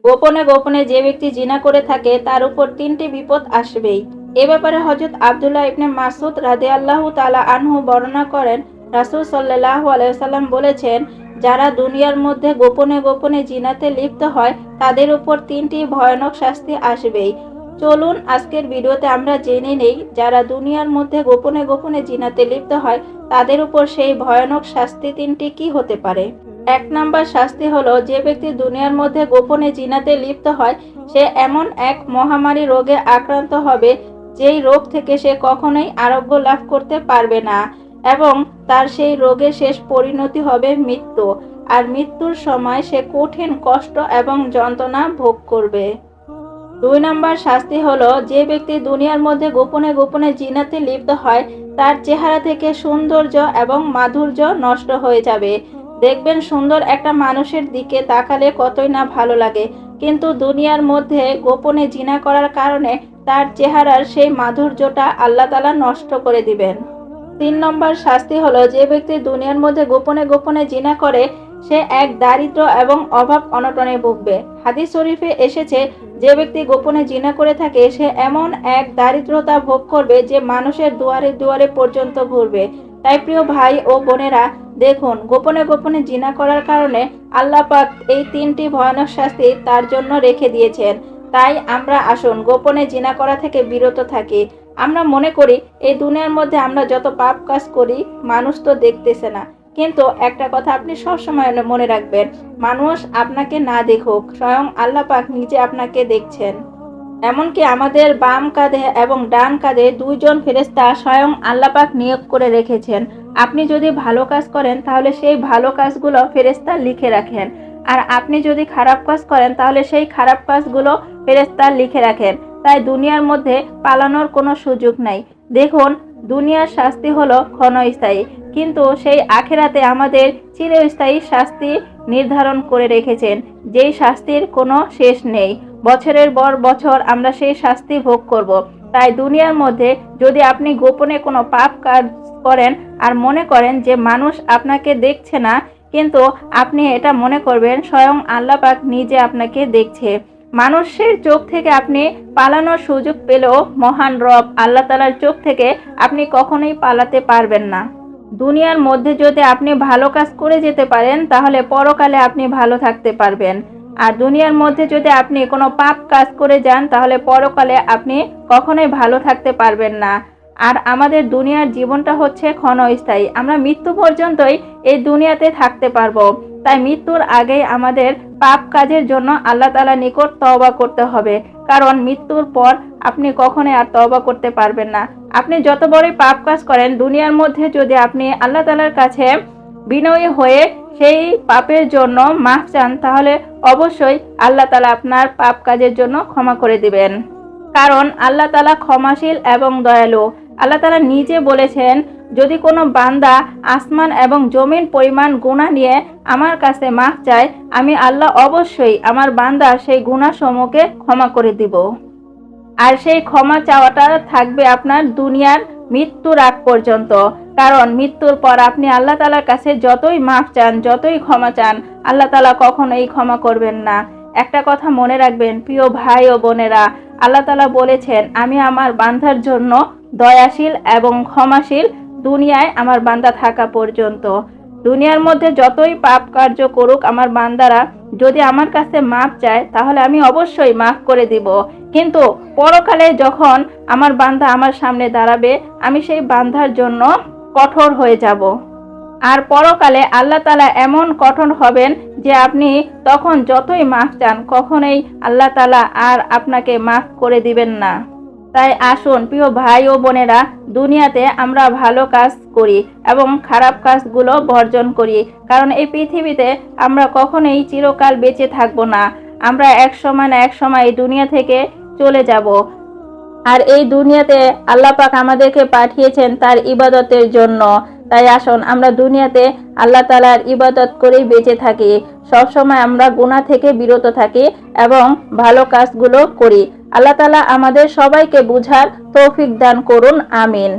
গোপনে গোপনে যে ব্যক্তি জিনা করে থাকে তার উপর তিনটি বিপদ আসবেই। এ ব্যাপারে হযরত আব্দুল্লাহ ইবনে মাসউদ রাদিয়াল্লাহু তাআলা আনহু বর্ণনা করেন, রাসূল সাল্লাল্লাহু আলাইহি ওয়াসাল্লাম বলেছেন, যারা দুনিয়ার মধ্যে গোপনে গোপনে জিনাতে লিপ্ত হয় তাদের উপর তিনটি ভয়ানক শাস্তি আসবেই। চলুন আজকের ভিডিওতে আমরা জেনে নেই যারা দুনিয়ার মধ্যে গোপনে গোপনে জিনাতে লিপ্ত হয় তাদের উপর সেই ভয়ানক শাস্তি তিনটি কি হতে পারে। ১ নাম্বার শাস্তি হলো, যে ব্যক্তি দুনিয়ার মধ্যে গোপনে জিনাতে লিপ্ত হয় সে এমন এক মহামারী রোগে আক্রান্ত হবে যেই রোগ থেকে সে কখনোই আরোগ্য লাভ করতে পারবে না এবং তার সেই রোগের শেষ পরিণতি হবে মৃত্যু। আর মৃত্যুর সময় সে কঠিন কষ্ট এবং যন্ত্রণা ভোগ করবে। ২ নাম্বার শাস্তি হলো, যে ব্যক্তি দুনিয়ার মধ্যে গোপনে গোপনে জিনাতে লিপ্ত হয় তার চেহারা থেকে সৌন্দর্য এবং মাধুর্য নষ্ট হয়ে যাবে। দেখবেন সুন্দর একটা মানুষের দিকে তাকালে কতই না ভালো লাগে, কিন্তু দুনিয়ার মধ্যে গোপনে জিনা করার কারণে তার চেহারার সেই মাধুর্যটা আল্লাহ তাআলা নষ্ট করে দিবেন। ৩ নম্বর শাস্তি হলো, যে ব্যক্তি দুনিয়ার মধ্যে গোপনে গোপনে জিনা করে সে এক দারিদ্র এবং অভাব অনটনে ভুগবে। হাদিস শরীফে এসেছে, যে ব্যক্তি গোপনে জিনা করে থাকে সে এমন এক দারিদ্রতা ভোগ করবে যে মানুষের দুয়ারে দুয়ারে পর্যন্ত ঘুরবে। তাই প্রিয় ভাই ও বোনেরা, দেখুন গোপনে গোপনে জিনা করার কারণে আল্লাহ পাক এই তিনটি ভয়ানক শাস্তি তার জন্য রেখে দিয়েছেন। তাই আমরা আসুন গোপনে জিনা করা থেকে বিরত থাকি। আমরা মনে করি এই দুনিয়ার মধ্যে আমরা যত পাপ কাজ করি মানুষ তো দেখতেছে না, কিন্তু একটা কথা আপনি সবসময় মনে রাখবেন, মানুষ আপনাকে না দেখুক, স্বয়ং আল্লাহ পাক নিজে আপনাকে দেখছেন। এমনকি আমাদের বাম কাঁধে এবং ডান কাঁধে ২ জন ফেরেশতা স্বয়ং আল্লাহ পাক নিয়োগ করে রেখেছেন। আপনি যদি ভালো কাজ করেন তাহলে সেই ভালো কাজগুলো ফেরেশতা লিখে রাখেন, আর আপনি যদি খারাপ কাজ করেন তাহলে সেই খারাপ কাজগুলো ফেরেশতা লিখে রাখেন। তাই দুনিয়ার মধ্যে পালানোর কোনো সুযোগ নাই। দেখুন, দুনিয়ার শাস্তি হলো ক্ষণস্থায়ী, কিন্তু সেই আখিরাতে আমাদের চিরস্থায়ী শাস্তি নির্ধারণ করে রেখেছেন, যেই শাস্তির কোনো শেষ নেই। বছরের পর বছর আমরা সেই শাস্তি ভোগ করব। তাই দুনিয়ার মধ্যে যদি আপনি গোপনে কোনো পাপ কাজ করেন আর মনে করেন যে মানুষ আপনাকে দেখছে না, কিন্তু আপনি এটা মনে করবেন স্বয়ং আল্লাহ পাক নিজে আপনাকে দেখছে। মানুষের চোখ থেকে আপনি পালানোর সুযোগ পেলেও মহান রব আল্লাহ তাআলার চোখ থেকে আপনি কখনোই পালাতে পারবেন না। দুনিয়ার মধ্যে যদি আপনি ভালো কাজ করে যেতে পারেন তাহলে পরকালে আপনি ভালো থাকতে পারবেন, আর দুনিয়ার মধ্যে যদি আপনি কোনো পাপ কাজ করে যান তাহলে পরকালে আপনি কখনোই ভালো থাকতে পারবেন না। আর আমাদের দুনিয়ার জীবনটা হচ্ছে ক্ষণস্থায়ী, আমরা মৃত্যু পর্যন্তই এই দুনিয়াতে থাকতে পারবো। তাই মৃত্যুর আগেই আমাদের পাপ কাজের জন্য আল্লাহ তাআলার নিকট তওবা করতে হবে, কারণ মৃত্যুর পর আপনি কখনোই আর তওবা করতে পারবেন না। আপনি যত বড়ই পাপ কাজ করেন দুনিয়ার মধ্যে যদি আপনি আল্লাহ তাআলার কাছে বিনয়ী হয়ে সেই পাপের জন্য মাফ চান তাহলে অবশ্যই আল্লাহ তাআলা আপনার পাপ কাজের জন্য ক্ষমা করে দিবেন, কারণ আল্লাহ তাআলা ক্ষমাশীল এবং দয়ালু। আল্লাহ তাআলা নিজে বলেছেন, যদি কোনো বান্দা আসমান এবং জমিন পরিমাণ গুনাহ নিয়ে আমার কাছে মাফ চায় আমি আল্লাহ অবশ্যই আমার বান্দার সেই গুনাহসমূহকে ক্ষমা করে দিব। আর সেই ক্ষমা চাওয়াটা থাকবে আপনার দুনিয়ার মৃত্যুর আগ পর্যন্ত, কারণ মৃত্যুর পর আপনি আল্লাহ তাআলার কাছে যতই মাফ চান যতই ক্ষমা চান আল্লাহ তাআলা কখনোই ক্ষমা করবেন না। একটা কথা মনে রাখবেন প্রিয় ভাই ও বোনেরা, আল্লাহ তাআলা বলেছেন, আমি আমার বান্দার জন্য দয়াশীল এবং ক্ষমাশীল দুনিয়ায় আমার বান্দা থাকা পর্যন্ত। দুনিয়ার মধ্যে যতই পাপ কার্য করুক আমার বান্দারা যদি আমার কাছে মাফ চায় তাহলে আমি অবশ্যই মাফ করে দিব, কিন্তু পরকালে যখন আমার বান্দা আমার সামনে দাঁড়াবে আমি সেই বান্দার জন্য কঠোর হয়ে যাব। আর পরকালে আল্লাহ তাআলা এমন কঠোর হবেন যে আপনি তখন যতই মাফ চান কখনোই আল্লাহ তাআলা আর আপনাকে মাফ করে দিবেন না। তাই আসুন প্রিয় ভাই ও বোনেরা, দুনিয়াতে আমরা ভালো কাজ করি এবং খারাপ কাজগুলো বর্জন করি, কারণ এই পৃথিবীতে আমরা কখনোই চিরকাল বেঁচে থাকবো না। আমরা এক সময় না এক সময় এই দুনিয়া থেকে চলে যাব, আর এই দুনিয়াতে আল্লাহ পাক আমাদেরকে পাঠিয়েছেন তার ইবাদতের জন্য। তাই আসুন আমরা দুনিয়াতে আল্লাহ তাআলার ইবাদত করেই বেঁচে থাকি, সব সময় আমরা গুনাহ থেকে বিরত থাকি এবং ভালো কাজগুলো করি। আল্লাহ তাআলা আমাদের সবাইকে বুঝার তৌফিক দান করুন, আমিন।